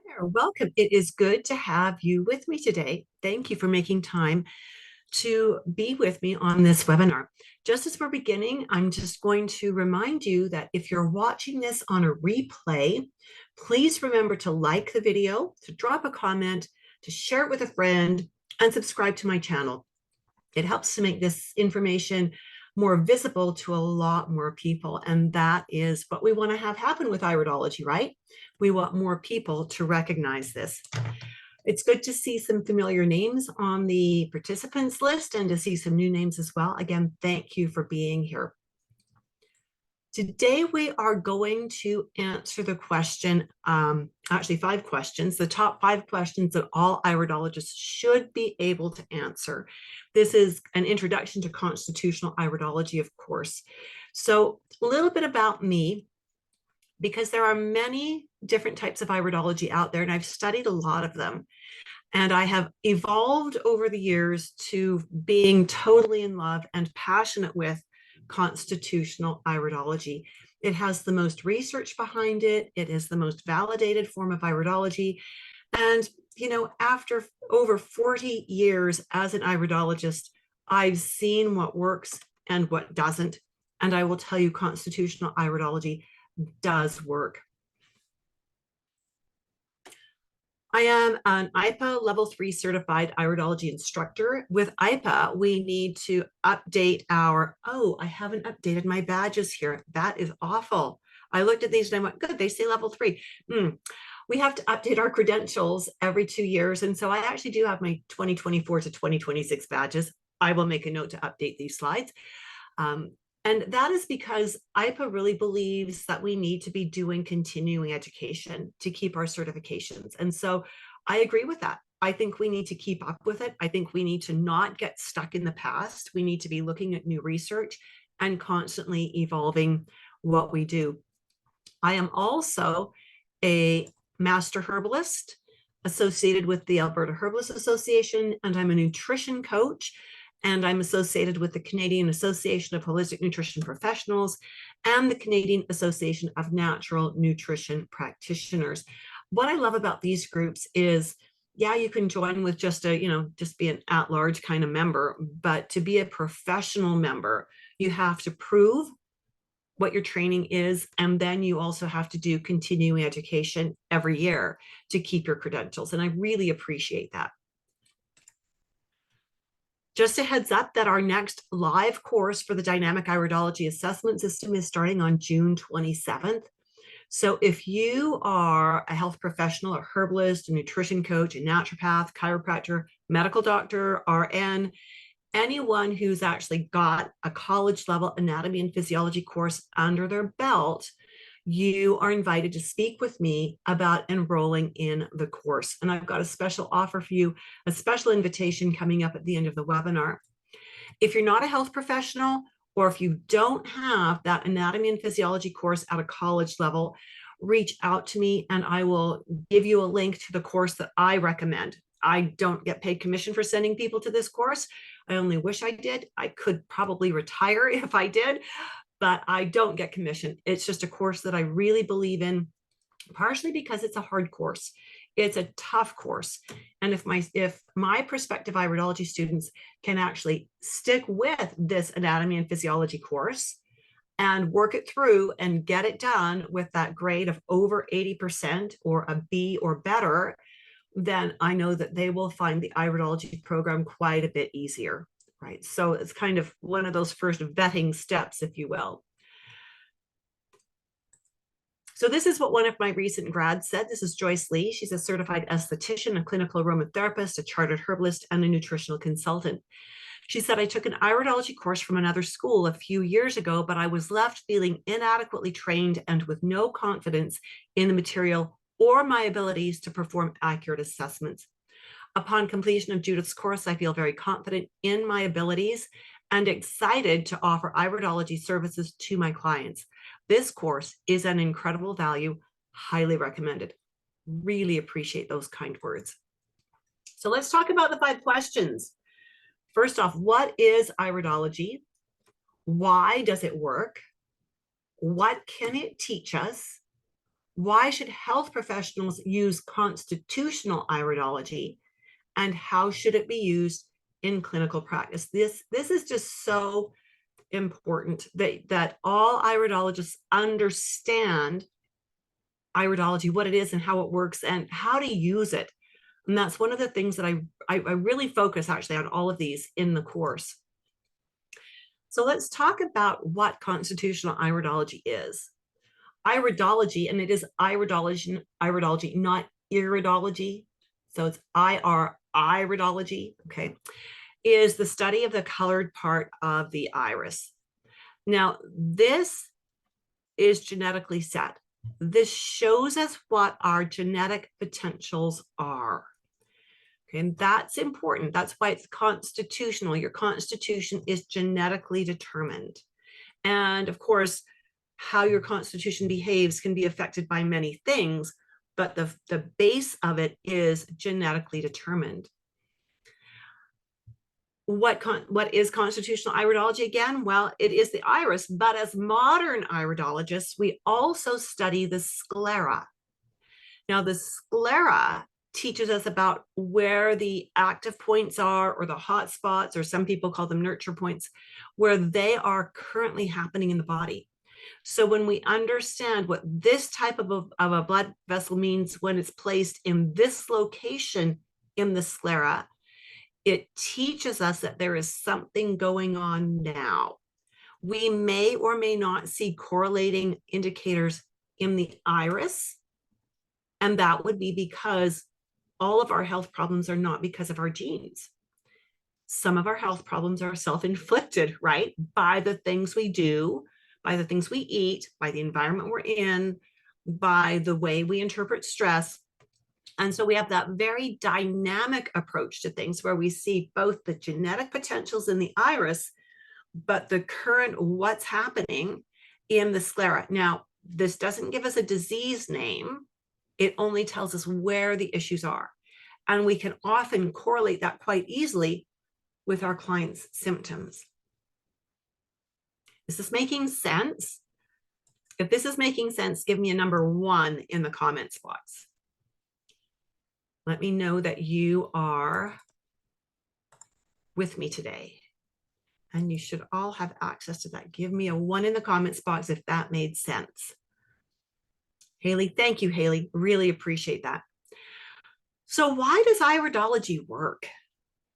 there. Welcome. It is good to have you with me today. Thank you for making time to be with me on this webinar. Just as we're beginning, I'm just going to remind you that if you're watching this on a replay, please remember to like the video, to drop a comment, to share it with a friend, and subscribe to my channel. It helps to make this information more visible to a lot more people. And that is what we want to have happen with iridology, right? We want more people to recognize this. It's good to see some familiar names on the participants list and to see some new names as well. Again, thank you for being here. Today, we are going to answer the question, actually 5 questions, the top 5 questions that all iridologists should be able to answer. This is an introduction to constitutional iridology, of course. So a little bit about me, because there are many different types of iridology out there, and I've studied a lot of them. And I have evolved over the years to being totally in love and passionate with constitutional iridology. It has the most research behind it. It is the most validated form of iridology. And, you know, after over 40 years as an iridologist, I've seen what works and what doesn't. And I will tell you, constitutional iridology does work. I am an IPA level 3 certified iridology instructor. With IPA, we need to update I haven't updated my badges here. That is awful. I looked at these and I went, good, they say level 3. We have to update our credentials every 2 years. And so I actually do have my 2024 to 2026 badges. I will make a note to update these slides. And that is because IPA really believes that we need to be doing continuing education to keep our certifications. And so I agree with that. I think we need to keep up with it. I think we need to not get stuck in the past. We need to be looking at new research and constantly evolving what we do. I am also a master herbalist associated with the Alberta Herbalist Association, and I'm a nutrition coach. And I'm associated with the Canadian Association of Holistic Nutrition Professionals and the Canadian Association of Natural Nutrition Practitioners. What I love about these groups is, yeah, you can join with just just be an at-large kind of member, but to be a professional member, you have to prove what your training is, and then you also have to do continuing education every year to keep your credentials. And I really appreciate that. Just a heads up that our next live course for the Dynamic Iridology Assessment System is starting on June 27th. So if you are a health professional, a herbalist, a nutrition coach, a naturopath, chiropractor, medical doctor, RN, anyone who's actually got a college level anatomy and physiology course under their belt, you are invited to speak with me about enrolling in the course. And I've got a special offer for you, a special invitation coming up at the end of the webinar. If you're not a health professional, or if you don't have that anatomy and physiology course at a college level, reach out to me and I will give you a link to the course that I recommend. I don't get paid commission for sending people to this course. I only wish I did. I could probably retire if I did, but I don't get commission. It's just a course that I really believe in, partially because it's a hard course. It's a tough course. And if my prospective iridology students can actually stick with this anatomy and physiology course and work it through and get it done with that grade of over 80% or a B or better, then I know that they will find the iridology program quite a bit easier. Right. So it's kind of one of those first vetting steps, if you will. So this is what one of my recent grads said. This is Joyce Lee. She's a certified esthetician, a clinical aromatherapist, a chartered herbalist, and a nutritional consultant. She said, I took an iridology course from another school a few years ago, but I was left feeling inadequately trained and with no confidence in the material or my abilities to perform accurate assessments. Upon completion of Judith's course, I feel very confident in my abilities and excited to offer iridology services to my clients. This course is an incredible value, highly recommended. Really appreciate those kind words. So let's talk about the 5 questions. First off, what is iridology? Why does it work? What can it teach us? Why should health professionals use constitutional iridology, and how should it be used in clinical practice? This is just so important that all iridologists understand iridology, what it is and how it works and how to use it. And that's one of the things that I really focus actually on all of these in the course. So let's talk about what constitutional iridology is. Iridology, and it is iridology, not iridology. So it's iridology, okay, is the study of the colored part of the iris. Now, this is genetically set. This shows us what our genetic potentials are. Okay, and that's important. That's why it's constitutional. Your constitution is genetically determined. And of course, how your constitution behaves can be affected by many things, but the base of it is genetically determined. What is constitutional iridology again? Well, it is the iris, but as modern iridologists, we also study the sclera. Now, the sclera teaches us about where the active points are, or the hot spots, or some people call them nurture points, where they are currently happening in the body. So when we understand what this type of a blood vessel means when it's placed in this location in the sclera, it teaches us that there is something going on now. We may or may not see correlating indicators in the iris, and that would be because all of our health problems are not because of our genes. Some of our health problems are self-inflicted, right? By the things we do, by the things we eat, by the environment we're in, by the way we interpret stress. And so we have that very dynamic approach to things where we see both the genetic potentials in the iris, but the current what's happening in the sclera. Now, this doesn't give us a disease name. It only tells us where the issues are. And we can often correlate that quite easily with our clients' symptoms. Is this making sense? If this is making sense, give me a number 1 in the comments box. Let me know that you are with me today. And you should all have access to that. Give me a 1 in the comments box if that made sense. Haley, thank you, Haley. Really appreciate that. So why does iridology work?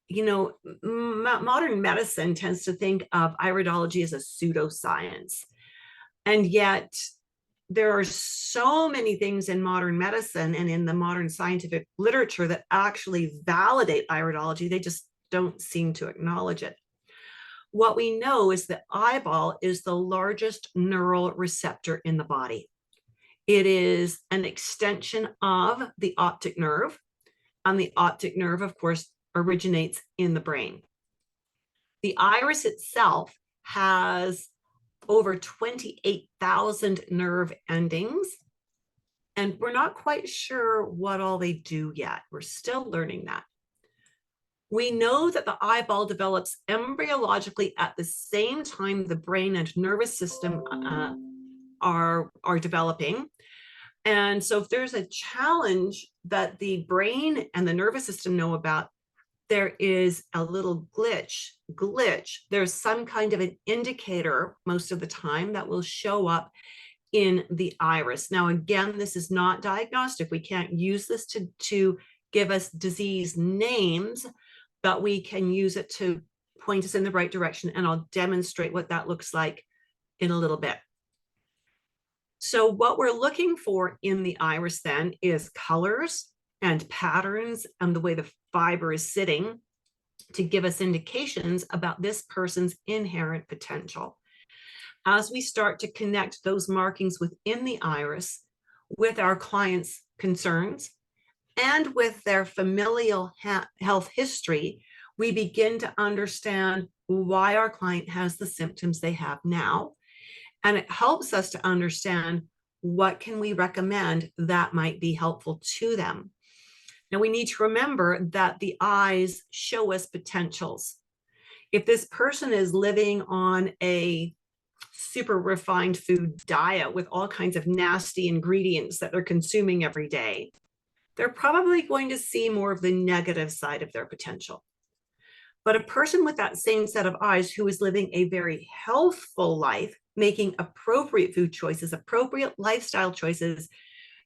You know, modern medicine tends to think of iridology as a pseudoscience. And yet there are so many things in modern medicine and in the modern scientific literature that actually validate iridology. They just don't seem to acknowledge it. What we know is the eyeball is the largest neural receptor in the body. It is an extension of the optic nerve, and the optic nerve, of course, originates in the brain. The iris itself has over 28,000 nerve endings, and we're not quite sure what all they do yet. We're still learning that. We know that the eyeball develops embryologically at the same time the brain and nervous system are developing. And so if there's a challenge that the brain and the nervous system know about, there is a little glitch. There's some kind of an indicator most of the time that will show up in the iris. Now, again, this is not diagnostic. We can't use this to give us disease names, but we can use it to point us in the right direction. And I'll demonstrate what that looks like in a little bit. So what we're looking for in the iris then is colors and patterns and the way the fiber is sitting to give us indications about this person's inherent potential. As we start to connect those markings within the iris with our clients' concerns and with their familial health history, we begin to understand why our client has the symptoms they have now. And it helps us to understand what can we recommend that might be helpful to them. Now, we need to remember that the eyes show us potentials. If this person is living on a super refined food diet with all kinds of nasty ingredients that they're consuming every day, they're probably going to see more of the negative side of their potential. But a person with that same set of eyes who is living a very healthful life, making appropriate food choices, appropriate lifestyle choices,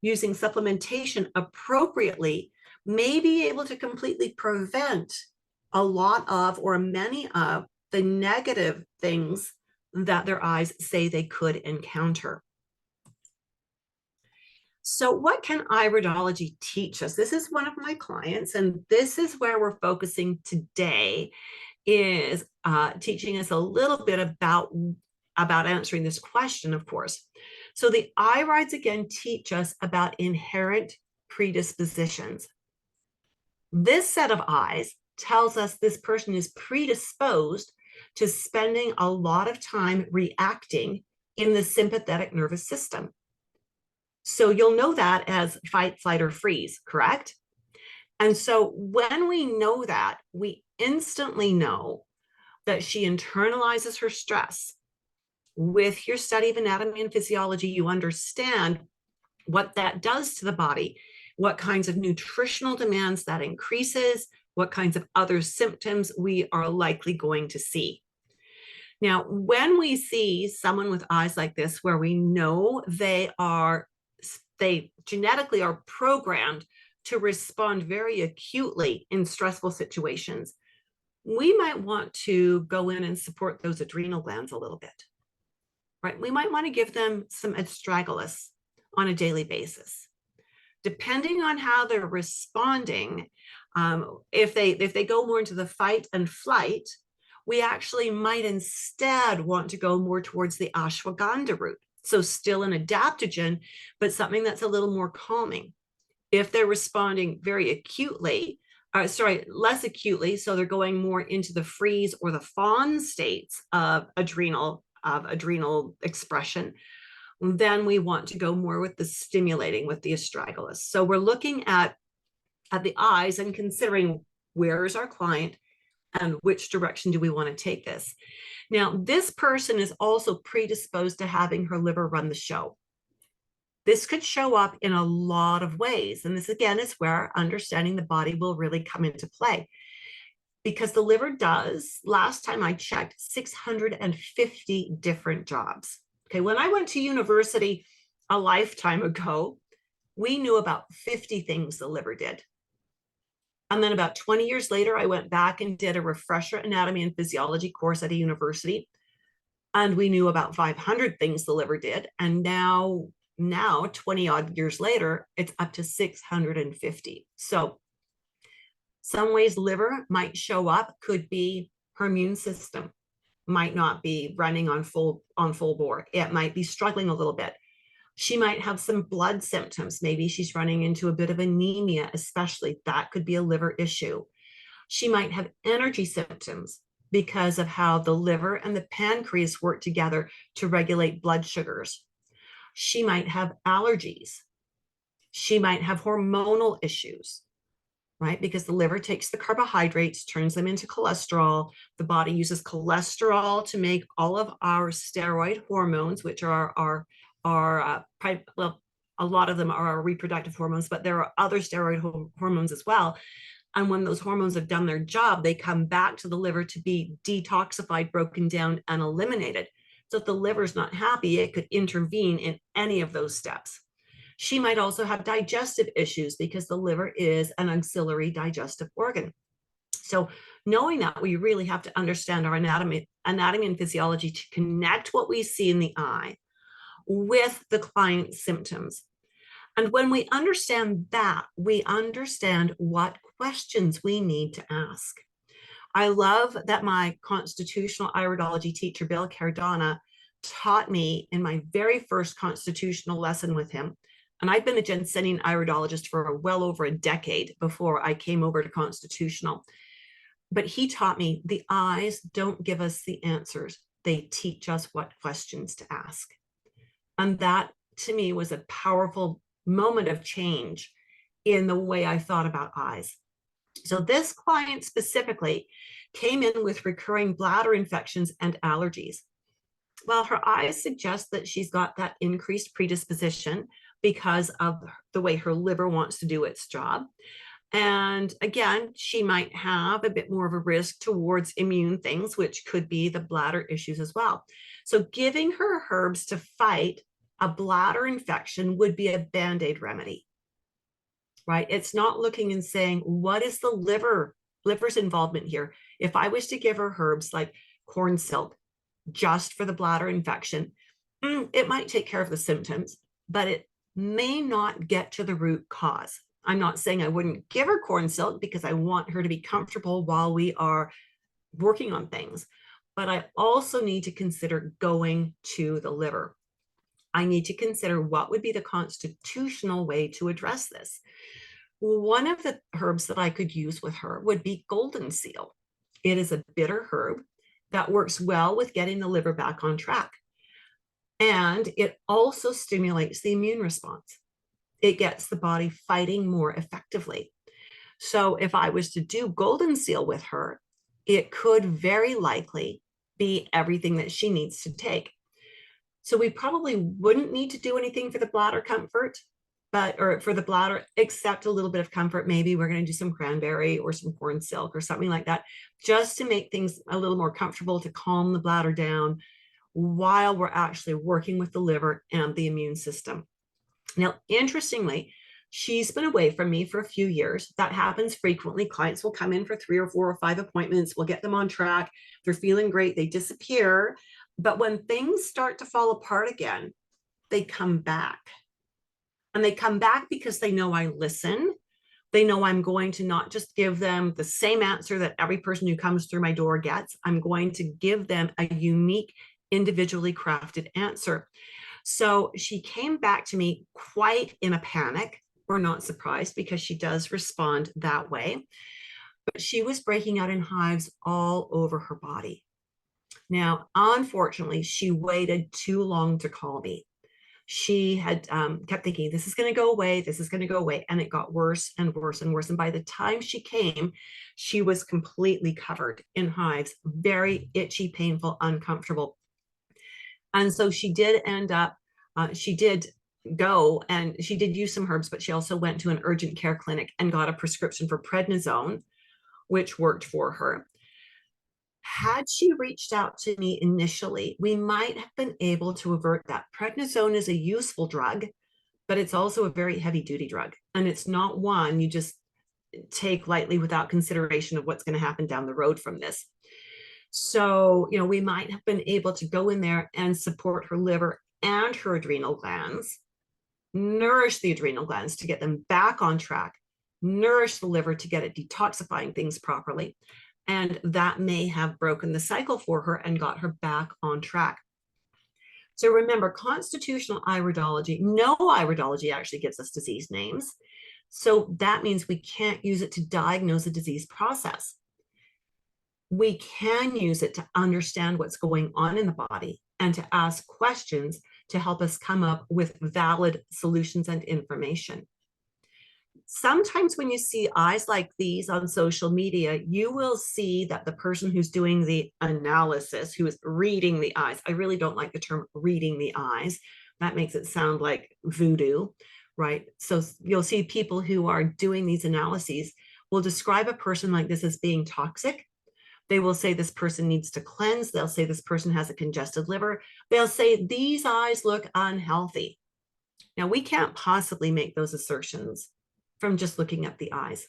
using supplementation appropriately, may be able to completely prevent a lot of or many of the negative things that their eyes say they could encounter. So what can iridology teach us? This is one of my clients, and this is where we're focusing today, is teaching us a little bit about answering this question, of course. So the irides, again, teach us about inherent predispositions. This set of eyes tells us this person is predisposed to spending a lot of time reacting in the sympathetic nervous system. So you'll know that as fight, flight, or freeze, correct? And so when we know that, we instantly know that she internalizes her stress. With your study of anatomy and physiology, you understand what that does to the body, what kinds of nutritional demands that increases, what kinds of other symptoms we are likely going to see. Now, when we see someone with eyes like this, where we know they genetically are programmed to respond very acutely in stressful situations, we might want to go in and support those adrenal glands a little bit, right? We might want to give them some astragalus on a daily basis. Depending on how they're responding, if they go more into the fight and flight, we actually might instead want to go more towards the ashwagandha route. So still an adaptogen, but something that's a little more calming. If they're responding very acutely, less acutely, so they're going more into the freeze or the fawn states of adrenal expression, then we want to go more with the stimulating, with the astragalus. So we're looking at the eyes and considering where is our client and which direction do we want to take this. Now, this person is also predisposed to having her liver run the show. This could show up in a lot of ways. And this, again, is where understanding the body will really come into play. Because the liver does, last time I checked, 650 different jobs. Okay, when I went to university a lifetime ago, we knew about 50 things the liver did. And then about 20 years later, I went back and did a refresher anatomy and physiology course at a university. And we knew about 500 things the liver did. And now 20 odd years later, it's up to 650. So some ways liver might show up could be her immune system might not be running on full bore. It might be struggling a little bit. She might have some blood symptoms. Maybe she's running into a bit of anemia, especially. That could be a liver issue. She might have energy symptoms because of how the liver and the pancreas work together to regulate blood sugars. She might have allergies. She might have hormonal issues, right? Because the liver takes the carbohydrates, turns them into cholesterol. The body uses cholesterol to make all of our steroid hormones, which are well, a lot of them are our reproductive hormones, but there are other steroid hormones as well. And when those hormones have done their job, they come back to the liver to be detoxified, broken down, and eliminated. So if the liver's not happy, it could intervene in any of those steps. She might also have digestive issues because the liver is an auxiliary digestive organ. So knowing that, we really have to understand our anatomy and physiology to connect what we see in the eye with the client's symptoms. And when we understand that, we understand what questions we need to ask. I love that my constitutional iridology teacher, Bill Cardona, taught me in my very first constitutional lesson with him. And I've been a Jensenian iridologist for well over a decade before I came over to constitutional. But he taught me the eyes don't give us the answers. They teach us what questions to ask. And that, to me, was a powerful moment of change in the way I thought about eyes. So this client specifically came in with recurring bladder infections and allergies. Well, her eyes suggest that she's got that increased predisposition because of the way her liver wants to do its job. And again, she might have a bit more of a risk towards immune things, which could be the bladder issues as well. So giving her herbs to fight a bladder infection would be a Band-Aid remedy, right? It's not looking and saying, what is the liver's involvement here? If I was to give her herbs like corn silk just for the bladder infection, it might take care of the symptoms, but it may not get to the root cause. I'm not saying I wouldn't give her corn silk because I want her to be comfortable while we are working on things. But I also need to consider going to the liver. I need to consider what would be the constitutional way to address this. One of the herbs that I could use with her would be golden seal. It is a bitter herb that works well with getting the liver back on track. And it also stimulates the immune response. It gets the body fighting more effectively. So if I was to do golden seal with her, it could very likely be everything that she needs to take. So we probably wouldn't need to do anything for the bladder comfort, or for the bladder, except a little bit of comfort. Maybe we're going to do some cranberry or some corn silk or something like that, just to make things a little more comfortable, to calm the bladder down while we're actually working with the liver and the immune system. Now, interestingly, she's been away from me for a few years. That happens frequently. Clients will come in for 3 or 4 or 5 appointments. We'll get them on track. They're feeling great. They disappear. But when things start to fall apart again, they come back. And they come back because they know I listen. They know I'm going to not just give them the same answer that every person who comes through my door gets. I'm going to give them a unique, individually crafted answer. So she came back to me quite in a panic. We're not surprised because she does respond that way. But she was breaking out in hives all over her body. Now, unfortunately, she waited too long to call me. She had kept thinking, this is going to go away, this is going to go away. And it got worse and worse and worse. And by the time she came, she was completely covered in hives, very itchy, painful, uncomfortable. And so she did end up, she did go and she did use some herbs, but she also went to an urgent care clinic and got a prescription for prednisone, which worked for her. Had she reached out to me initially, we might have been able to avert that. Prednisone is a useful drug, but it's also a very heavy duty drug. And it's not one you just take lightly without consideration of what's going to happen down the road from this. So, we might have been able to go in there and support her liver and her adrenal glands, nourish the adrenal glands to get them back on track, nourish the liver to get it detoxifying things properly. And that may have broken the cycle for her and got her back on track. So remember, constitutional iridology, no iridology actually gives us disease names. So that means we can't use it to diagnose a disease process. We can use it to understand what's going on in the body and to ask questions to help us come up with valid solutions and information. Sometimes when you see eyes like these on social media, you will see that the person who's doing the analysis, who is reading the eyes, I really don't like the term reading the eyes. That makes it sound like voodoo, right? So you'll see people who are doing these analyses will describe a person like this as being toxic. They will say this person needs to cleanse. They'll say this person has a congested liver. They'll say these eyes look unhealthy. Now, we can't possibly make those assertions from just looking at the eyes.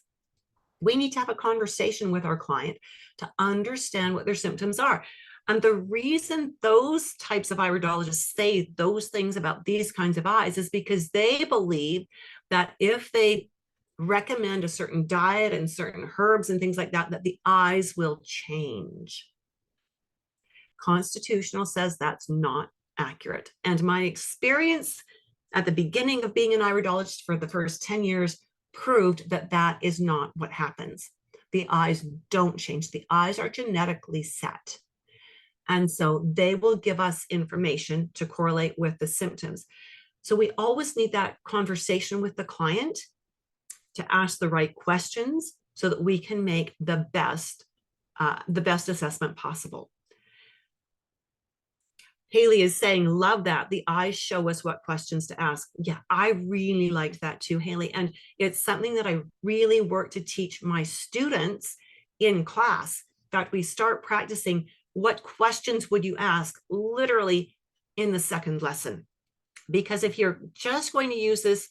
We need to have a conversation with our client to understand what their symptoms are. And the reason those types of iridologists say those things about these kinds of eyes is because they believe that if they recommend a certain diet and certain herbs and things like that, that the eyes will change. Constitutional says that's not accurate. And my experience at the beginning of being an iridologist for the first 10 years proved that that is not what happens. The eyes don't change. The eyes are genetically set. And so they will give us information to correlate with the symptoms. So we always need that conversation with the client to ask the right questions so that we can make the best assessment possible. Haley is saying, love that. The eyes show us what questions to ask. Yeah, I really liked that too, Haley. And it's something that I really work to teach my students in class. In fact, we start practicing what questions would you ask literally in the second lesson. Because if you're just going to use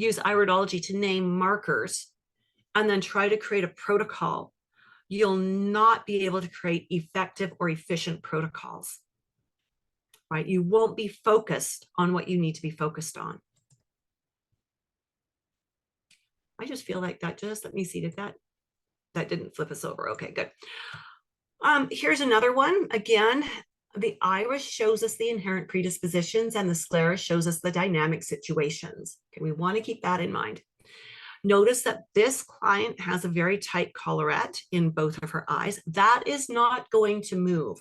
iridology to name markers and then try to create a protocol, you'll not be able to create effective or efficient protocols, right? You won't be focused on what you need to be focused on. I just feel like that just, let me see, that didn't flip us over. Okay, good. Here's another one. Again, the iris shows us the inherent predispositions and the sclera shows us the dynamic situations. Okay, we want to keep that in mind. Notice that this client has a very tight collarette in both of her eyes. That is not going to move.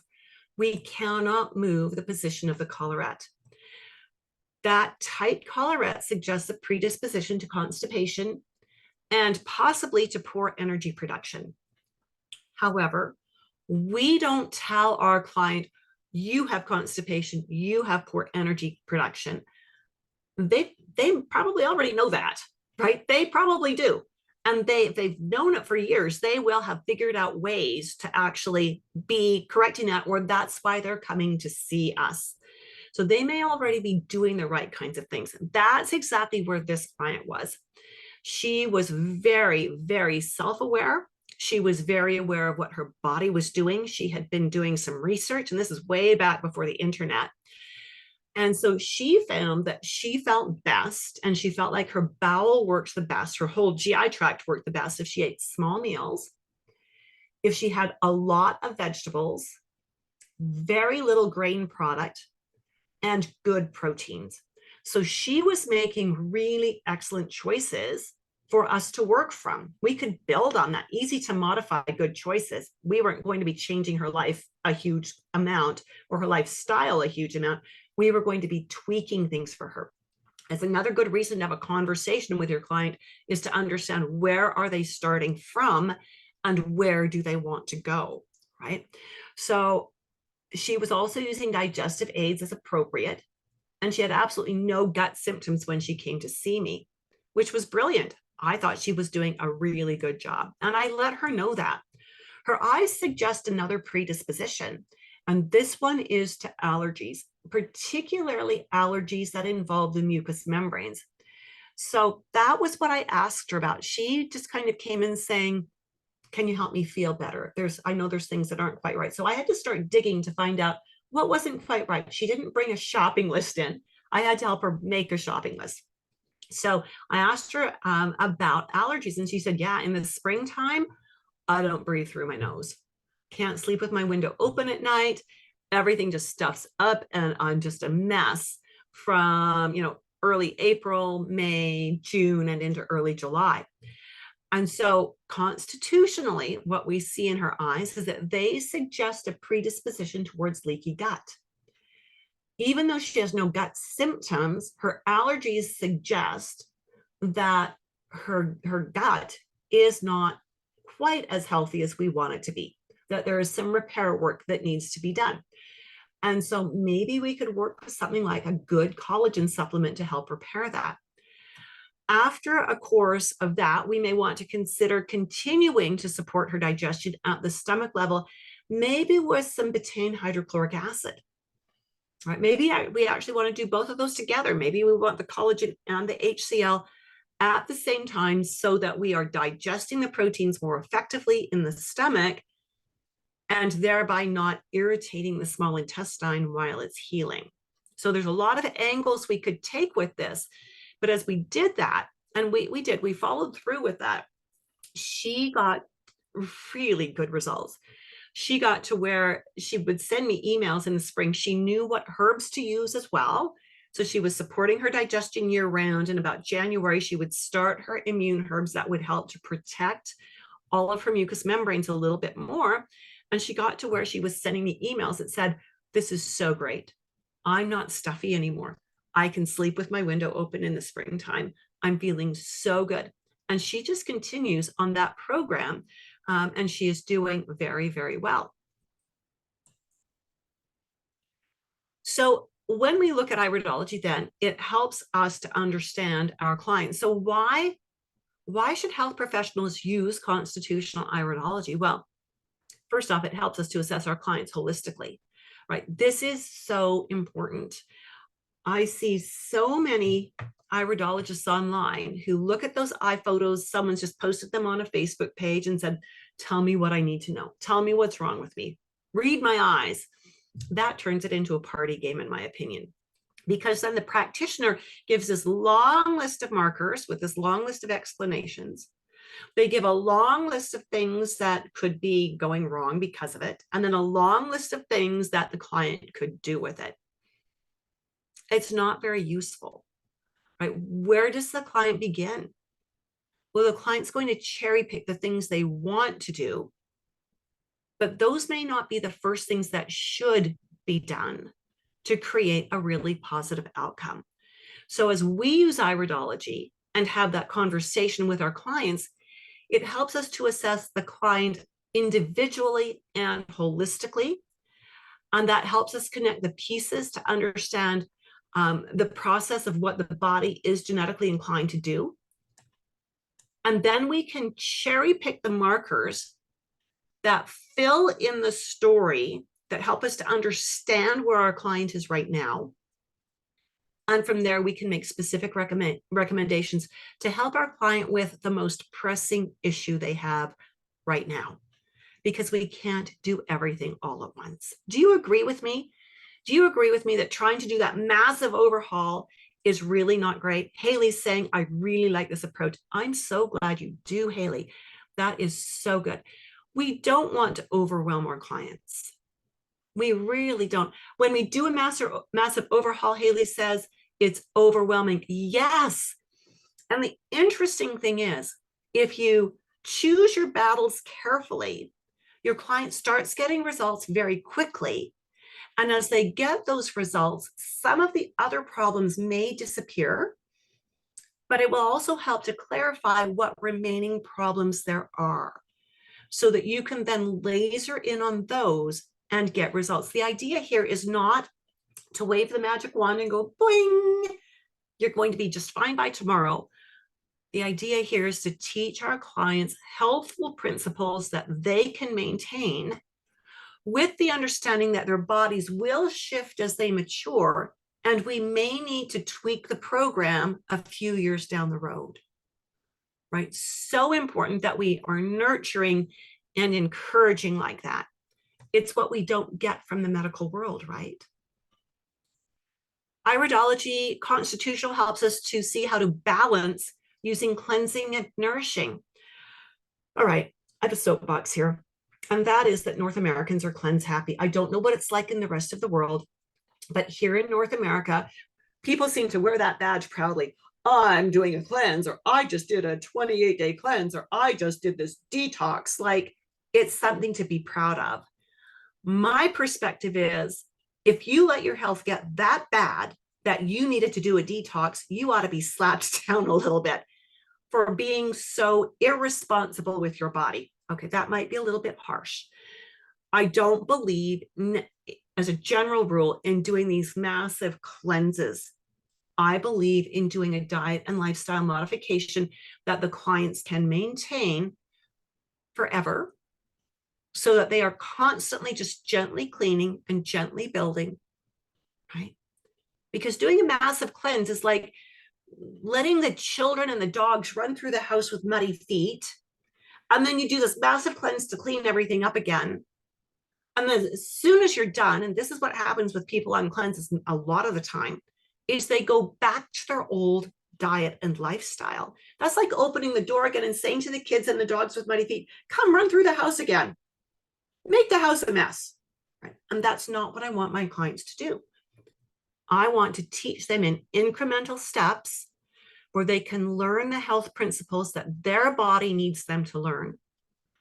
We cannot move the position of the collarette. That tight collarette suggests a predisposition to constipation and possibly to poor energy production. However, we don't tell our client, you have constipation, you have poor energy production. They probably already know that, right? They probably do. And they've known it for years. They will have figured out ways to actually be correcting that, or that's why they're coming to see us. So they may already be doing the right kinds of things. That's exactly where this client was. She was very, very self-aware. She was very aware of what her body was doing. She had been doing some research, and this is way back before the internet. And so she found that she felt best, and she felt like her bowel worked the best, her whole GI tract worked the best if she ate small meals, if she had a lot of vegetables, very little grain product, and good proteins. So she was making really excellent choices for us to work from. We could build on that, easy to modify good choices. We weren't going to be changing her life a huge amount or her lifestyle a huge amount. We were going to be tweaking things for her. That's another good reason to have a conversation with your client, is to understand where are they starting from and where do they want to go, right? So she was also using digestive aids as appropriate, and she had absolutely no gut symptoms when she came to see me, which was brilliant. I thought she was doing a really good job, and I let her know that. Her eyes suggest another predisposition, and this one is to allergies, particularly allergies that involve the mucous membranes. So that was what I asked her about. She just kind of came in saying, can you help me feel better? I know there's things that aren't quite right. So I had to start digging to find out what wasn't quite right. She didn't bring a shopping list in. I had to help her make a shopping list. So I asked her about allergies, and she said, yeah, in the springtime, I don't breathe through my nose. Can't sleep with my window open at night. Everything just stuffs up, and I'm just a mess from, early April, May, June, and into early July. And so constitutionally, what we see in her eyes is that they suggest a predisposition towards leaky gut. Even though she has no gut symptoms, her allergies suggest that her gut is not quite as healthy as we want it to be, that there is some repair work that needs to be done. And so maybe we could work with something like a good collagen supplement to help repair that. After a course of that, we may want to consider continuing to support her digestion at the stomach level, maybe with some betaine hydrochloric acid. Right? Maybe we actually want to do both of those together. Maybe we want the collagen and the HCl at the same time, so that we are digesting the proteins more effectively in the stomach and thereby not irritating the small intestine while it's healing. So there's a lot of angles we could take with this. But as we did that, and we followed through with that, she got really good results. She got to where she would send me emails in the spring. She knew what herbs to use as well. So she was supporting her digestion year round. And about January, she would start her immune herbs that would help to protect all of her mucous membranes a little bit more. And she got to where she was sending me emails that said, this is so great. I'm not stuffy anymore. I can sleep with my window open in the springtime. I'm feeling so good. And she just continues on that program, and she is doing very, very well. So when we look at iridology, then it helps us to understand our clients. So why should health professionals use constitutional iridology? Well, first off, it helps us to assess our clients holistically, right? This is so important. I see so many iridologists online who look at those eye photos. Someone's just posted them on a Facebook page and said, tell me what I need to know. Tell me what's wrong with me. Read my eyes. That turns it into a party game, in my opinion, because then the practitioner gives this long list of markers with this long list of explanations. They give a long list of things that could be going wrong because of it, and then a long list of things that the client could do with it. It's not very useful, right? Where does the client begin? Well, the client's going to cherry pick the things they want to do, but those may not be the first things that should be done to create a really positive outcome. So as we use iridology and have that conversation with our clients, it helps us to assess the client individually and holistically. And that helps us connect the pieces to understand the process of what the body is genetically inclined to do. And then we can cherry pick the markers that fill in the story that help us to understand where our client is right now. And from there, we can make specific recommendations to help our client with the most pressing issue they have right now, because we can't do everything all at once. Do you agree with me? Do you agree with me that trying to do that massive overhaul is really not great? Haley's saying, I really like this approach. I'm so glad you do, Haley. That is so good. We don't want to overwhelm our clients. We really don't. When we do a massive overhaul, Haley says, it's overwhelming. Yes. And the interesting thing is, if you choose your battles carefully, your client starts getting results very quickly. And as they get those results, some of the other problems may disappear, but it will also help to clarify what remaining problems there are, so that you can then laser in on those and get results. The idea here is not to wave the magic wand and go, boing, you're going to be just fine by tomorrow. The idea here is to teach our clients healthful principles that they can maintain, with the understanding that their bodies will shift as they mature, and we may need to tweak the program a few years down the road, right? So important that we are nurturing and encouraging like that. It's what we don't get from the medical world, right? Iridology constitutional helps us to see how to balance using cleansing and nourishing. All right, I have a soapbox here, and that is that North Americans are cleanse happy. I don't know what it's like in the rest of the world, but here in North America, people seem to wear that badge proudly. I'm doing a cleanse, or I just did a 28-day cleanse, or I just did this detox. Like, it's something to be proud of. My perspective is, if you let your health get that bad that you needed to do a detox, you ought to be slapped down a little bit for being so irresponsible with your body. Okay, that might be a little bit harsh. I don't believe, as a general rule, in doing these massive cleanses. I believe in doing a diet and lifestyle modification that the clients can maintain forever, so that they are constantly just gently cleaning and gently building, right? Because doing a massive cleanse is like letting the children and the dogs run through the house with muddy feet. And then you do this massive cleanse to clean everything up again. And then as soon as you're done, and this is what happens with people on cleanses a lot of the time, is they go back to their old diet and lifestyle. That's like opening the door again and saying to the kids and the dogs with muddy feet, come run through the house again. Make the house a mess. Right? And that's not what I want my clients to do. I want to teach them in incremental steps where they can learn the health principles that their body needs them to learn,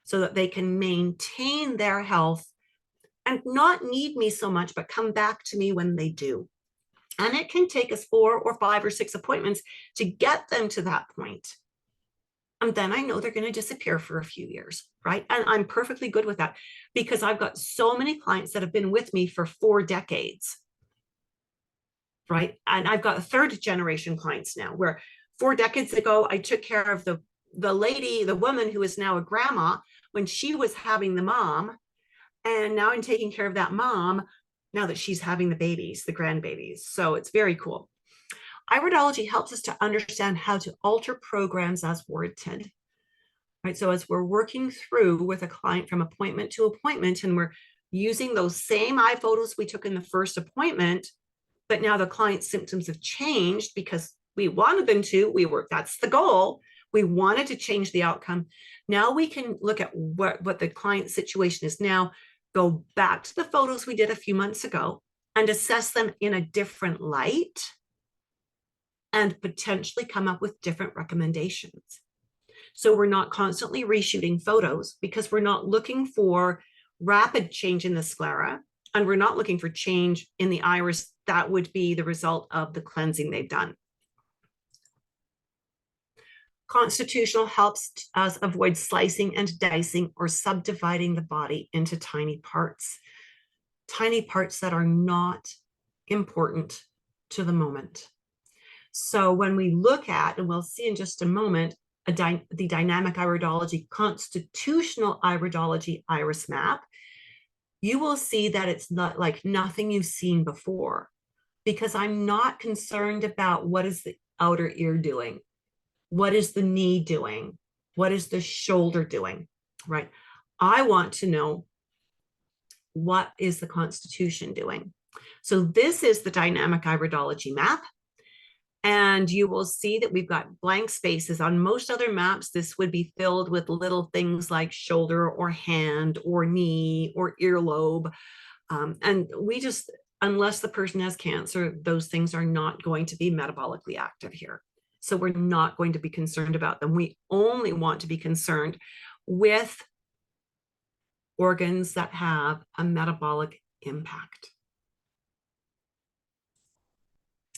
so that they can maintain their health and not need me so much, but come back to me when they do. And it can take us 4 or 5 or 6 appointments to get them to that point. And then I know they're going to disappear for a few years, right? And I'm perfectly good with that, because I've got so many clients that have been with me for 4 decades. right? And I've got third generation clients now, where 4 decades ago, I took care of the lady, the woman who is now a grandma when she was having the mom. And now I'm taking care of that mom now that she's having the babies, the grandbabies. So it's very cool. Iridology helps us to understand how to alter programs as warranted. Right. So as we're working through with a client from appointment to appointment, and we're using those same eye photos we took in the first appointment, but now the client's symptoms have changed because we wanted them to. That's the goal. We wanted to change the outcome. Now we can look at what the client's situation is now, go back to the photos we did a few months ago and assess them in a different light and potentially come up with different recommendations. So we're not constantly reshooting photos because we're not looking for rapid change in the sclera, and we're not looking for change in the iris that would be the result of the cleansing they've done. Constitutional helps us avoid slicing and dicing or subdividing the body into tiny parts that are not important to the moment. So when we look at, and we'll see in just a moment, the dynamic iridology, constitutional iridology iris map, you will see that it's not like nothing you've seen before, because I'm not concerned about what is the outer ear doing, what is the knee doing, what is the shoulder doing, right? I want to know what is the constitution doing. So this is the dynamic iridology map. And you will see that we've got blank spaces. On most other maps, this would be filled with little things like shoulder or hand or knee or earlobe. And we just, unless the person has cancer, those things are not going to be metabolically active here. So we're not going to be concerned about them. We only want to be concerned with organs that have a metabolic impact.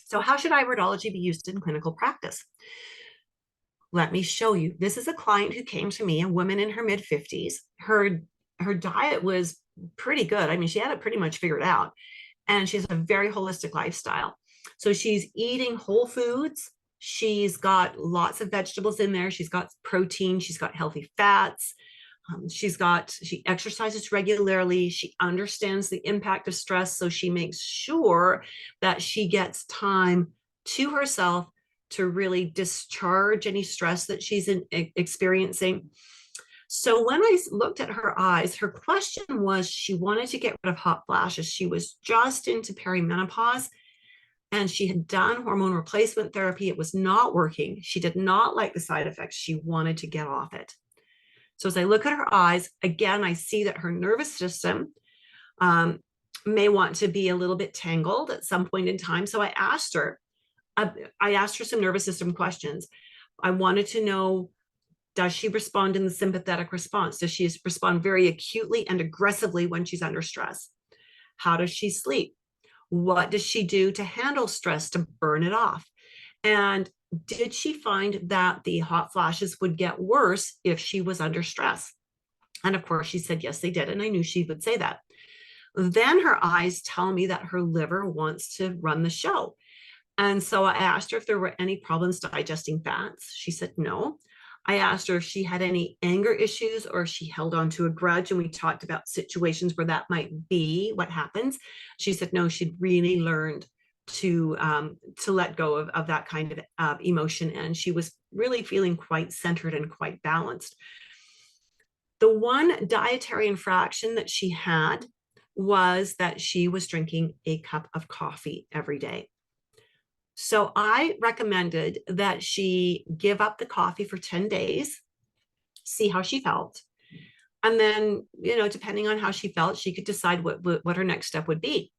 So how should iridology be used in clinical practice? Let me show you. This is a client who came to me, a woman in her mid-50s. Her diet was pretty good. I mean, she had it pretty much figured out. And she has a very holistic lifestyle. So she's eating whole foods. She's got lots of vegetables in there. She's got protein. She's got healthy fats. She exercises regularly. She understands the impact of stress. So she makes sure that she gets time to herself to really discharge any stress that she's experiencing. So when I looked at her eyes, her question was she wanted to get rid of hot flashes. She was just into perimenopause and she had done hormone replacement therapy. It was not working. She did not like the side effects. She wanted to get off it. So as I look at her eyes, again, I see that her nervous system may want to be a little bit tangled at some point in time. So I asked her some nervous system questions. I wanted to know, does she respond in the sympathetic response? Does she respond very acutely and aggressively when she's under stress? How does she sleep? What does she do to handle stress, to burn it off? And did she find that the hot flashes would get worse if she was under stress? And of course, she said, yes, they did. And I knew she would say that. Then her eyes tell me that her liver wants to run the show. And so I asked her if there were any problems digesting fats. She said no. I asked her if she had any anger issues or if she held on to a grudge. And we talked about situations where that might be what happens. She said no, she'd really learned to let go of that kind of emotion. And she was really feeling quite centered and quite balanced. The one dietary infraction that she had was that she was drinking a cup of coffee every day. So I recommended that she give up the coffee for 10 days, see how she felt. And then, depending on how she felt, she could decide what her next step would be.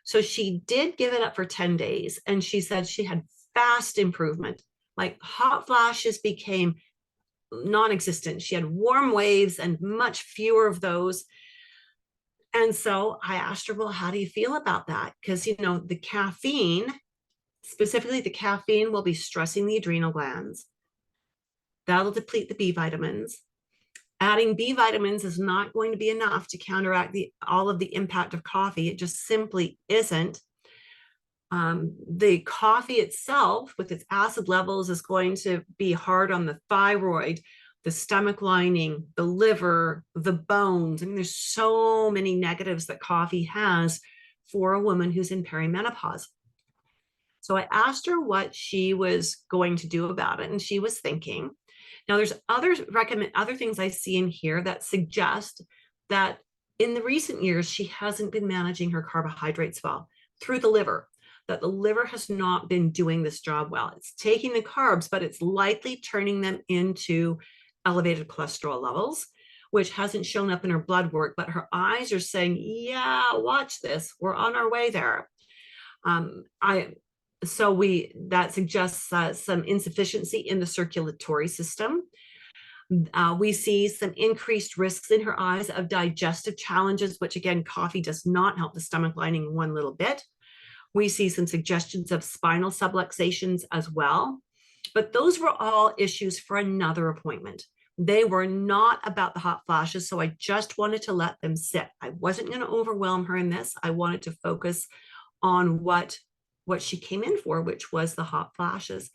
So she did give it up for 10 days. And she said she had fast improvement, like hot flashes became non-existent. She had warm waves and much fewer of those. And so I asked her, well, how do you feel about that? Because, the caffeine, specifically the caffeine, will be stressing the adrenal glands. That'll deplete the B vitamins. Adding B vitamins is not going to be enough to counteract all of the impact of coffee. It just simply isn't. The coffee itself, with its acid levels, is going to be hard on the thyroid, the stomach lining, the liver, the bones. I mean, there's so many negatives that coffee has for a woman who's in perimenopause. So I asked her what she was going to do about it, and she was thinking. Now, there's other things I see in here that suggest that in the recent years she hasn't been managing her carbohydrates well through the liver. That the liver has not been doing this job well. It's taking the carbs, but it's likely turning them into elevated cholesterol levels, which hasn't shown up in her blood work, but her eyes are saying, yeah, watch this. We're on our way there. That suggests some insufficiency in the circulatory system. We see some increased risks in her eyes of digestive challenges, which again, coffee does not help the stomach lining one little bit. We see some suggestions of spinal subluxations as well. But those were all issues for another appointment. They were not about the hot flashes, so I just wanted to let them sit. I wasn't going to overwhelm her in this. I wanted to focus on what she came in for, which was the hot flashes.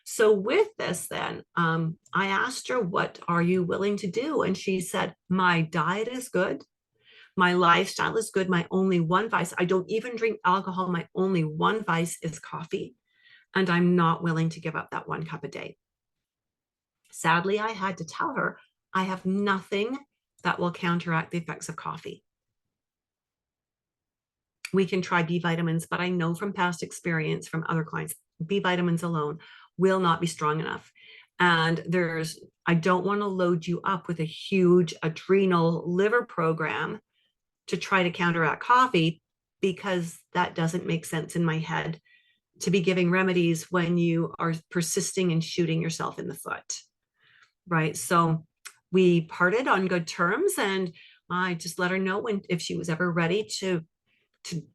So with this then, I asked her, what are you willing to do? And she said, my diet is good. My lifestyle is good. My only one vice, I don't even drink alcohol. My only one vice is coffee. And I'm not willing to give up that 1 cup a day. Sadly, I had to tell her I have nothing that will counteract the effects of coffee. We can try B vitamins, but I know from past experience from other clients, B vitamins alone will not be strong enough. And I don't want to load you up with a huge adrenal liver program to try to counteract coffee, because that doesn't make sense in my head to be giving remedies when you are persisting and shooting yourself in the foot, right? So we parted on good terms, and I just let her know if she was ever ready to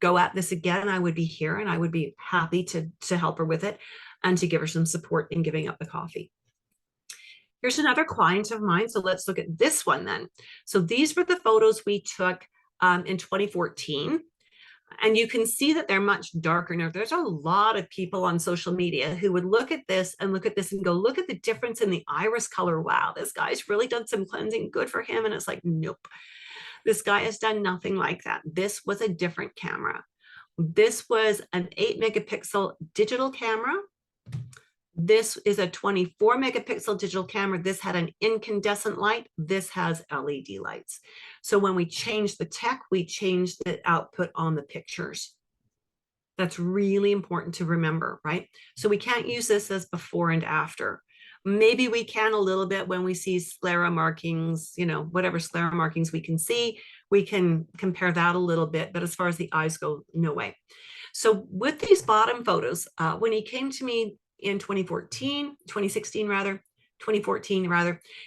go at this again, I would be here and I would be happy to help her with it and to give her some support in giving up the coffee. Here's another client of mine. So let's look at this one then. So these were the photos we took in 2014. And you can see that they're much darker now. There's a lot of people on social media who would look at this and go, look at the difference in the iris color. Wow, this guy's really done some cleansing. Good for him. And it's like, nope. This guy has done nothing like that. This was a different camera. This was an 8 megapixel digital camera. This is a 24 megapixel digital camera. This had an incandescent light. This has LED lights. So when we changed the tech, we changed the output on the pictures. That's really important to remember, right? So we can't use this as before and after. Maybe we can a little bit when we see sclera markings, whatever sclera markings we can see, we can compare that a little bit. But as far as the eyes go, no way. So with these bottom photos, when he came to me in 2014,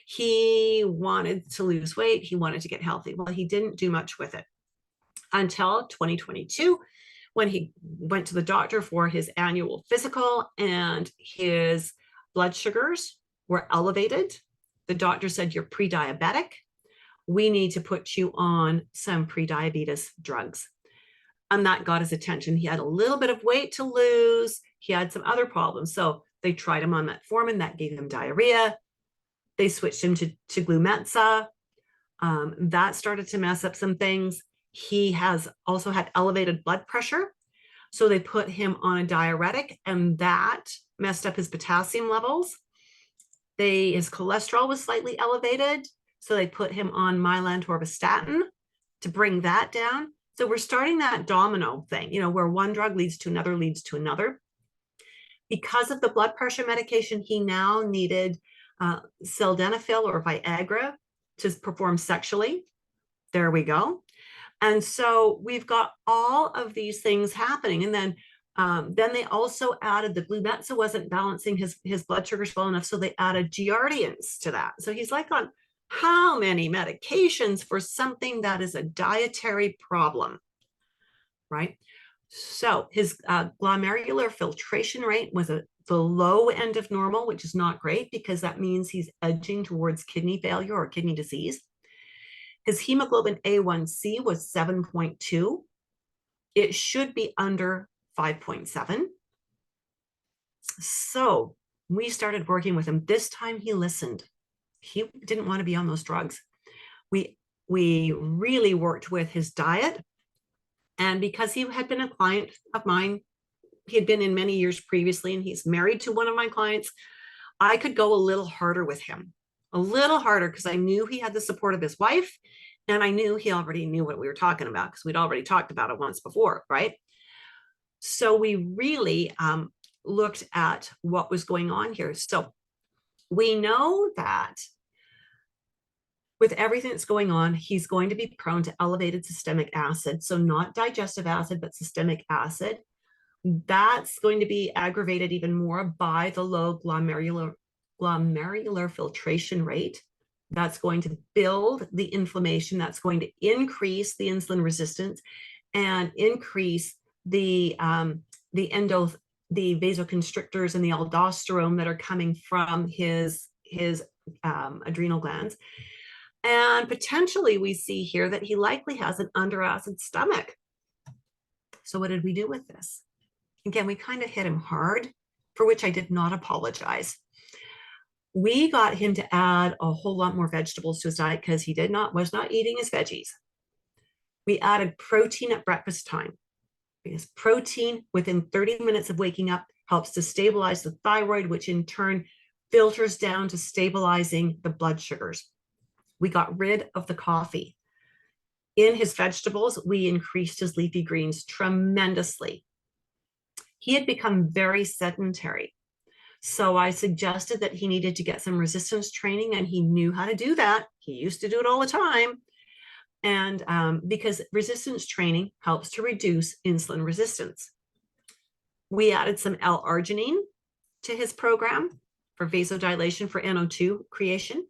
he wanted to lose weight. He wanted to get healthy. Well, he didn't do much with it until 2022, when he went to the doctor for his annual physical and his blood sugars were elevated. The doctor said, you're pre-diabetic. We need to put you on some pre-diabetes drugs. And that got his attention. He had a little bit of weight to lose. He had some other problems. So they tried him on metformin. That gave him diarrhea. They switched him to Glumetza. That started to mess up some things. He has also had elevated blood pressure. So they put him on a diuretic, and that messed up his potassium levels. His cholesterol was slightly elevated. So they put him on mylan-torvastatin to bring that down. So we're starting that domino thing, where one drug leads to another, leads to another. Because of the blood pressure medication, he now needed sildenafil or Viagra to perform sexually. There we go. And so we've got all of these things happening. And then they also added the Glumetza wasn't balancing his blood sugars well enough. So they added Giardians to that. So he's like on how many medications for something that is a dietary problem, right? So his glomerular filtration rate was the low end of normal, which is not great because that means he's edging towards kidney failure or kidney disease. His hemoglobin A1C was 7.2. It should be under 5.7. So we started working with him. This time he listened. He didn't want to be on those drugs. We really worked with his diet. And because he had been a client of mine, he had been in many years previously, and he's married to one of my clients, I could go a little harder with him, a little harder, because I knew he had the support of his wife, and I knew he already knew what we were talking about because we'd already talked about it once before, right? So we really looked at what was going on here. So we know that with everything that's going on, he's going to be prone to elevated systemic acid. So not digestive acid, but systemic acid. That's going to be aggravated even more by the low glomerular filtration rate. That's going to build the inflammation. That's going to increase the insulin resistance and increase the vasoconstrictors and the aldosterone that are coming from his adrenal glands. And potentially we see here that he likely has an underacid stomach. So what did we do with this? Again, we kind of hit him hard, for which I did not apologize. We got him to add a whole lot more vegetables to his diet because he was not eating his veggies. We added protein at breakfast time because protein within 30 minutes of waking up helps to stabilize the thyroid, which in turn filters down to stabilizing the blood sugars. We got rid of the coffee. In his vegetables, we increased his leafy greens tremendously. He had become very sedentary. So I suggested that he needed to get some resistance training, and he knew how to do that. He used to do it all the time. And because resistance training helps to reduce insulin resistance. We added some L-arginine to his program for vasodilation for NO2 creation.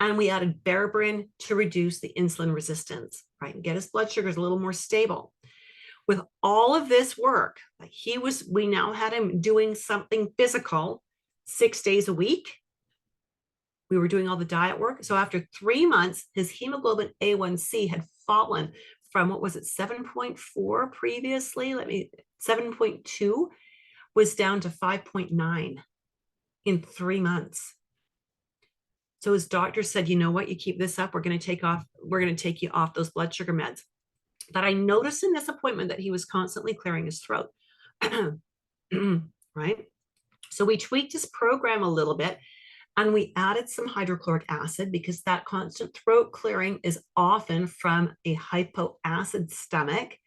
And we added berberine to reduce the insulin resistance, right? And get his blood sugars a little more stable. With all of this work, we now had him doing something physical 6 days a week. We were doing all the diet work. So after 3 months, his hemoglobin A1C had fallen from, what was it, 7.4 previously? 7.2 was down to 5.9 in 3 months. So his doctor said, you know what, you keep this up, we're going to take you off those blood sugar meds. But I noticed in this appointment that he was constantly clearing his throat. Right? So we tweaked his program a little bit, and we added some hydrochloric acid because that constant throat clearing is often from a hypoacid stomach.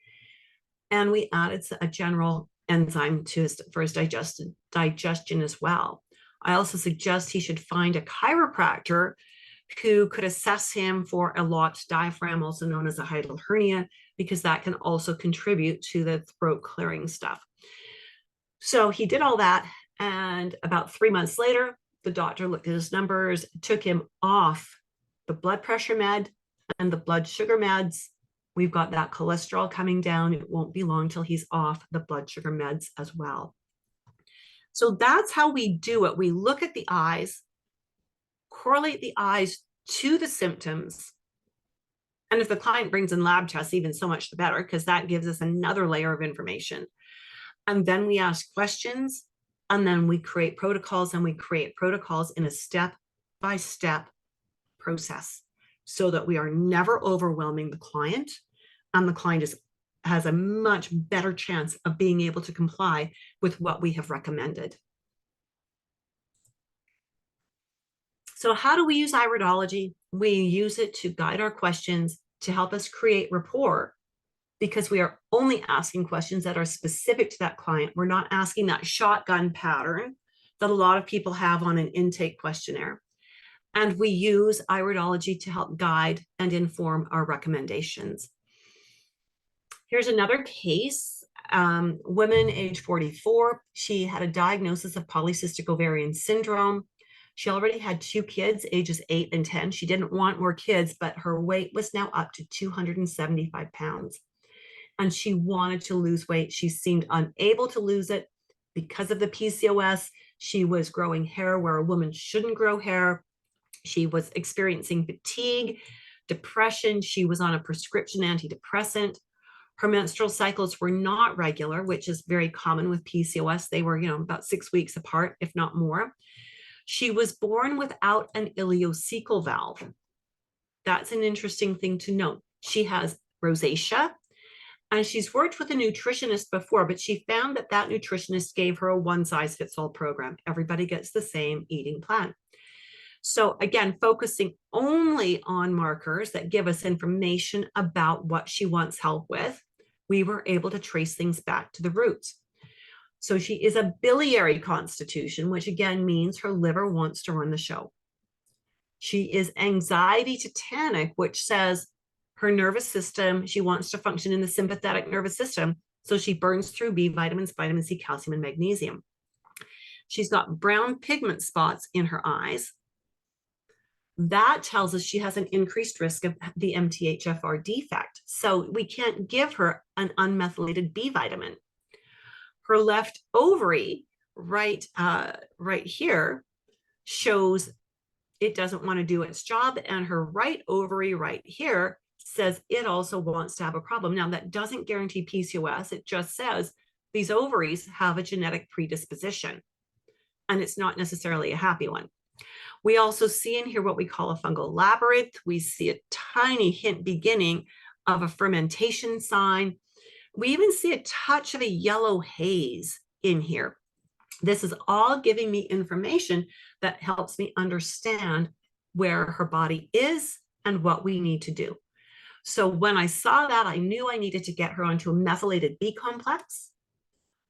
And we added a general enzyme for his digestion as well. I also suggest he should find a chiropractor who could assess him for a locked diaphragm, also known as a hiatal hernia, because that can also contribute to the throat clearing stuff. So he did all that. And about 3 months later, the doctor looked at his numbers, took him off the blood pressure med and the blood sugar meds. We've got that cholesterol coming down. It won't be long till he's off the blood sugar meds as well. So that's how we do it. We look at the eyes, correlate the eyes to the symptoms. And if the client brings in lab tests, even so much the better, because that gives us another layer of information. And then we ask questions, and then we create protocols, and we create protocols in a step-by-step process so that we are never overwhelming the client, and the client has a much better chance of being able to comply with what we have recommended. So how do we use Iridology? We use it to guide our questions, to help us create rapport, because we are only asking questions that are specific to that client. We're not asking that shotgun pattern that a lot of people have on an intake questionnaire. And we use Iridology to help guide and inform our recommendations. Here's another case, woman age 44. She had a diagnosis of polycystic ovarian syndrome. She already had 2 kids, ages 8 and 10. She didn't want more kids, but her weight was now up to 275 pounds. And she wanted to lose weight. She seemed unable to lose it because of the PCOS. She was growing hair where a woman shouldn't grow hair. She was experiencing fatigue, depression. She was on a prescription antidepressant. Her menstrual cycles were not regular, which is very common with PCOS. They were, about 6 weeks apart, if not more. She was born without an ileocecal valve. That's an interesting thing to note. She has rosacea, and she's worked with a nutritionist before, but she found that that nutritionist gave her a one-size-fits-all program. Everybody gets the same eating plan. So again, focusing only on markers that give us information about what she wants help with, we were able to trace things back to the roots. So she is a biliary constitution, which again means her liver wants to run the show. She is anxiety tetanic, which says her nervous system, she wants to function in the sympathetic nervous system. So she burns through B vitamins, vitamin C, calcium, and magnesium. She's got brown pigment spots in her eyes. That tells us she has an increased risk of the MTHFR defect. So we can't give her an unmethylated B vitamin. Her left ovary, right here, shows it doesn't want to do its job. And her right ovary right here says it also wants to have a problem. Now, that doesn't guarantee PCOS. It just says these ovaries have a genetic predisposition, and it's not necessarily a happy one. We also see in here what we call a fungal labyrinth. We see a tiny hint beginning of a fermentation sign. We even see a touch of a yellow haze in here. This is all giving me information that helps me understand where her body is and what we need to do. So when I saw that, I knew I needed to get her onto a methylated B complex.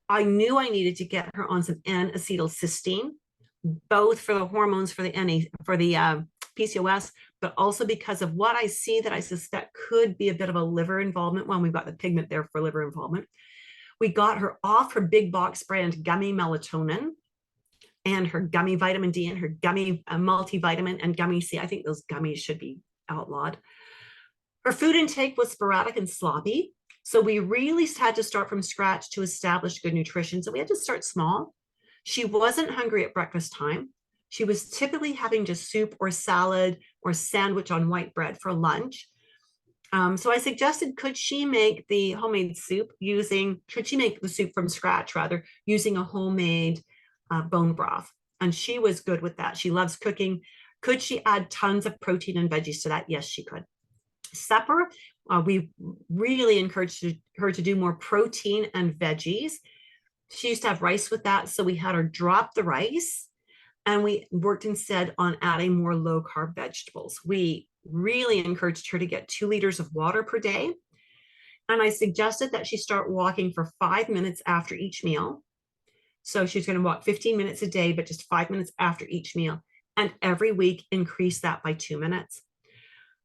I knew I needed to get her on some N-acetylcysteine, both for the hormones for the PCOS, but also because of what I see that I suspect could be a bit of a liver involvement when we've got the pigment there for liver involvement. We got her off her big box brand gummy melatonin and her gummy vitamin D and her gummy multivitamin and gummy C. I think those gummies should be outlawed. Her food intake was sporadic and sloppy. So we really had to start from scratch to establish good nutrition. So we had to start small. She wasn't hungry at breakfast time. She was typically having just soup or salad or sandwich on white bread for lunch. So I suggested, could she make the soup from scratch rather, using a homemade bone broth? And she was good with that. She loves cooking. Could she add tons of protein and veggies to that? Yes, she could. Supper, we really encouraged her to do more protein and veggies. She used to have rice with that, so we had her drop the rice, and we worked instead on adding more low-carb vegetables. We really encouraged her to get 2 liters of water per day, and I suggested that she start walking for 5 minutes after each meal. So she's going to walk 15 minutes a day, but just 5 minutes after each meal, and every week increase that by 2 minutes.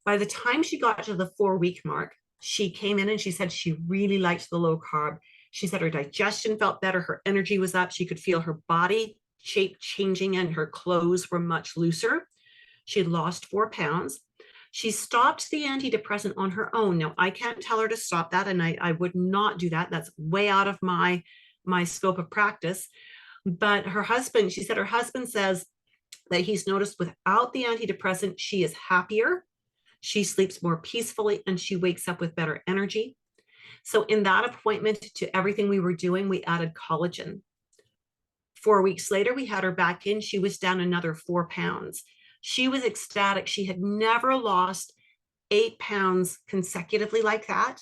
By the time she got to the 4-week mark, she came in and she said she really liked the low carb. She said her digestion felt better, her energy was up, she could feel her body shape changing, and her clothes were much looser. She had lost 4 pounds. She stopped the antidepressant on her own. Now, I can't tell her to stop that, and I would not do that. That's way out of my scope of practice. But her husband, she said her husband says that he's noticed without the antidepressant, she is happier, she sleeps more peacefully, and she wakes up with better energy. So in that appointment to everything we were doing, we added collagen. 4 weeks later, we had her back in. She was down another 4 pounds. She was ecstatic. She had never lost 8 pounds consecutively like that.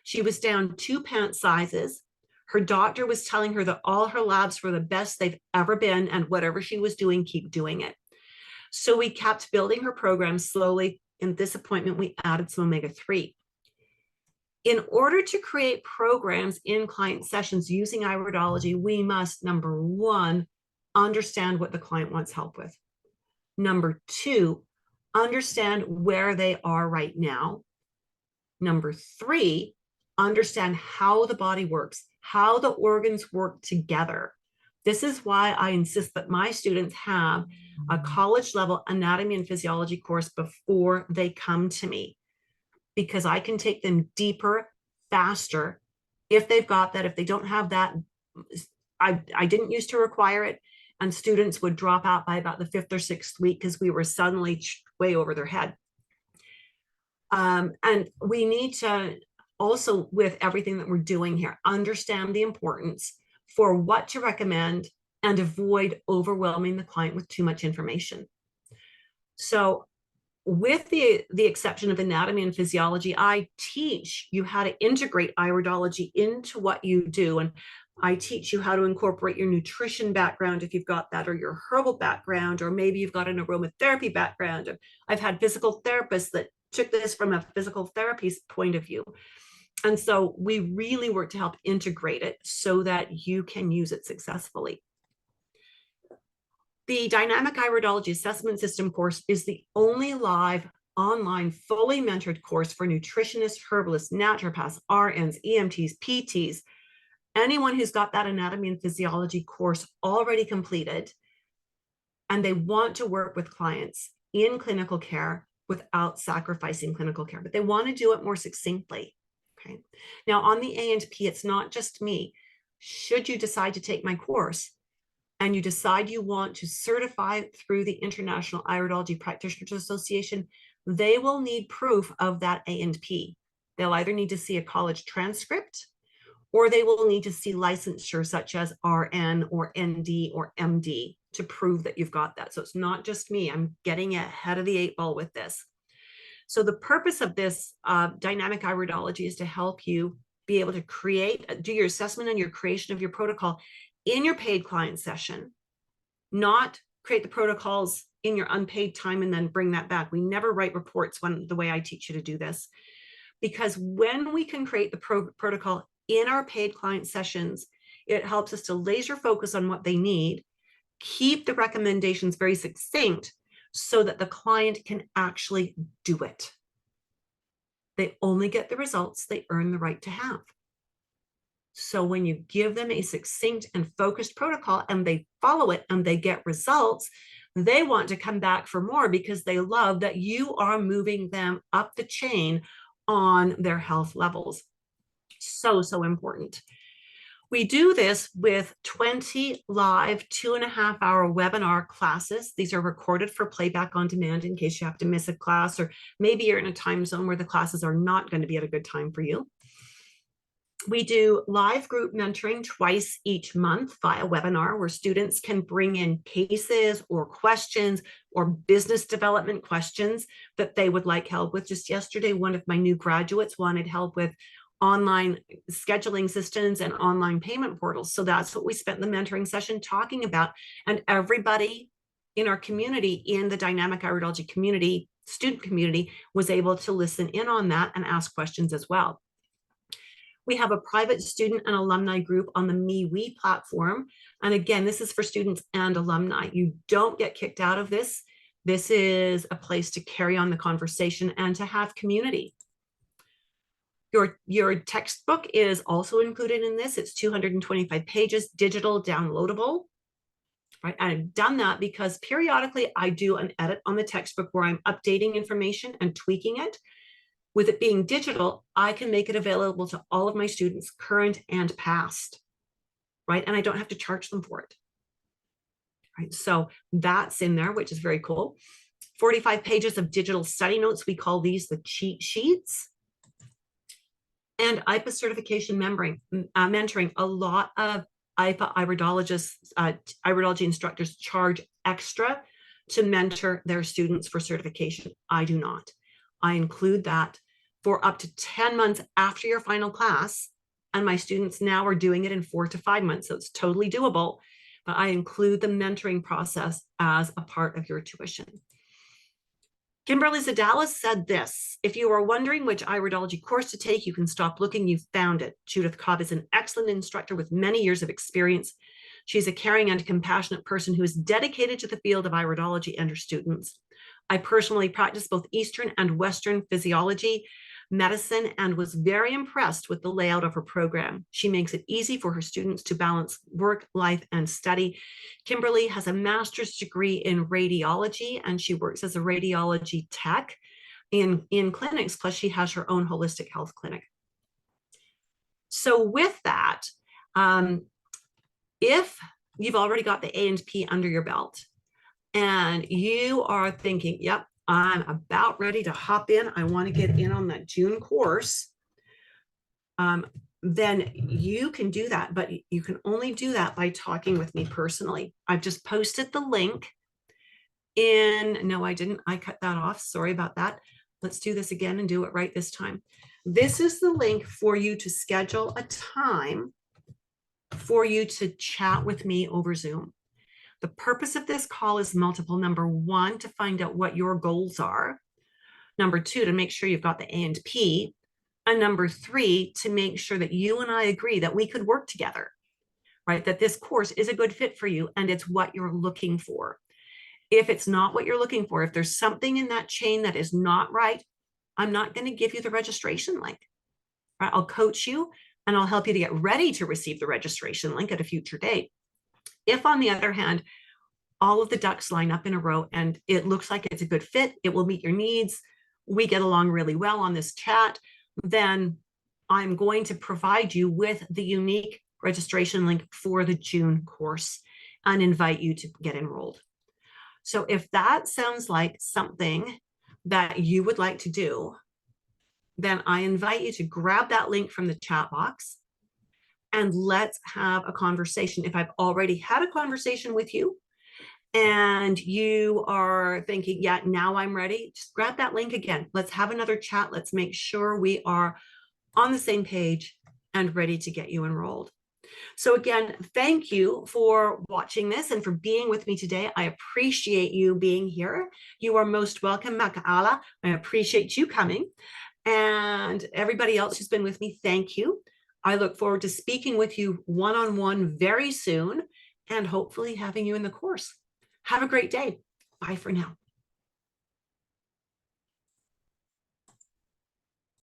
She was down 2 pant sizes. Her doctor was telling her that all her labs were the best they've ever been, and whatever she was doing, keep doing it. So we kept building her program slowly. In this appointment, we added some omega-3. In order to create programs in client sessions using Iridology, we must, number 1, understand what the client wants help with. Number 2, understand where they are right now. Number 3, understand how the body works, how the organs work together. This is why I insist that my students have a college-level anatomy and physiology course before they come to me, because I can take them deeper, faster, if they've got that. If they don't have that, I didn't used to require it, and students would drop out by about the 5th or 6th week because we were suddenly way over their head. And we need to also with everything that we're doing here, understand the importance for what to recommend and avoid overwhelming the client with too much information. So with the exception of anatomy and physiology, I teach you how to integrate iridology into what you do. And I teach you how to incorporate your nutrition background if you've got that, or your herbal background, or maybe you've got an aromatherapy background. I've had physical therapists that took this from a physical therapy point of view. And so we really work to help integrate it so that you can use it successfully. The Dynamic Iridology Assessment System course is the only live online fully mentored course for nutritionists, herbalists, naturopaths, RNs, EMTs, PTs, anyone who's got that anatomy and physiology course already completed and they want to work with clients in clinical care without sacrificing clinical care, but they want to do it more succinctly. Okay. Now on the A&P, it's not just me. Should you decide to take my course, and you decide you want to certify through the International Iridology Practitioners Association, they will need proof of that A&P. They'll either need to see a college transcript, or they will need to see licensure such as RN or ND or MD to prove that you've got that. So it's not just me. I'm getting ahead of the 8 ball with this. So the purpose of this dynamic iridology is to help you be able to do your assessment and your creation of your protocol in your paid client session, not create the protocols in your unpaid time and then bring that back. We never write reports the way I teach you to do this, because when we can create the protocol in our paid client sessions, it helps us to laser focus on what they need, keep the recommendations very succinct so that the client can actually do it. They only get the results they earn the right to have. So when you give them a succinct and focused protocol and they follow it and they get results, they want to come back for more because they love that you are moving them up the chain on their health levels. So, so important. We do this with 20 live 2.5-hour webinar classes. These are recorded for playback on demand in case you have to miss a class, or maybe you're in a time zone where the classes are not going to be at a good time for you. We do live group mentoring twice each month via webinar, where students can bring in cases or questions or business development questions that they would like help with. Just yesterday, one of my new graduates wanted help with online scheduling systems and online payment portals. So that's what we spent the mentoring session talking about. And everybody in our community, in the Dynamic Iridology community, student community, was able to listen in on that and ask questions as well. We have a private student and alumni group on the MeWe platform. And again, this is for students and alumni. You don't get kicked out of this. This is a place to carry on the conversation and to have community. Your textbook is also included in this. It's 225 pages, digital, downloadable. Right? I've done that because periodically I do an edit on the textbook where I'm updating information and tweaking it. With it being digital, I can make it available to all of my students, current and past, right? And I don't have to charge them for it, right? So that's in there, which is very cool. 45 pages of digital study notes. We call these the cheat sheets. And IPA certification mentoring. A lot of IPA iridologists, iridology instructors charge extra to mentor their students for certification. I do not. I include that for up to 10 months after your final class. And my students now are doing it in 4 to 5 months. So it's totally doable. But I include the mentoring process as a part of your tuition. Kimberly Zadalis said this: if you are wondering which iridology course to take, you can stop looking. You've found it. Judith Cobb is an excellent instructor with many years of experience. She's a caring and compassionate person who is dedicated to the field of iridology and her students. I personally practice both Eastern and Western physiology medicine and was very impressed with the layout of her program. She makes it easy for her students to balance work, life, and study. Kimberly has a master's degree in radiology, and she works as a radiology tech in clinics, plus she has her own holistic health clinic. So with that, if you've already got the A&P under your belt, and you are thinking, yep, I'm about ready to hop in, I want to get in on that June course, then you can do that. But you can only do that by talking with me personally. I've just posted the link no, I didn't. I cut that off. Sorry about that. Let's do this again and do it right this time. This is the link for you to schedule a time for you to chat with me over Zoom. The purpose of this call is multiple. Number one, to find out what your goals are. Number two, to make sure you've got the A and P. And number three, to make sure that you and I agree that we could work together, right? That this course is a good fit for you and it's what you're looking for. If it's not what you're looking for, if there's something in that chain that is not right, I'm not going to give you the registration link. Right? I'll coach you and I'll help you to get ready to receive the registration link at a future date. If, on the other hand, all of the ducks line up in a row and it looks like it's a good fit, it will meet your needs, we get along really well on this chat, then I'm going to provide you with the unique registration link for the June course and invite you to get enrolled. So if that sounds like something that you would like to do, then I invite you to grab that link from the chat box and let's have a conversation. If I've already had a conversation with you and you are thinking, yeah, now I'm ready, just grab that link again. Let's have another chat. Let's make sure we are on the same page and ready to get you enrolled. So again, thank you for watching this and for being with me today. I appreciate you being here. You are most welcome, Maka'ala. I appreciate you coming. And everybody else who's been with me, thank you. I look forward to speaking with you one-on-one very soon and hopefully having you in the course. Have a great day. Bye for now.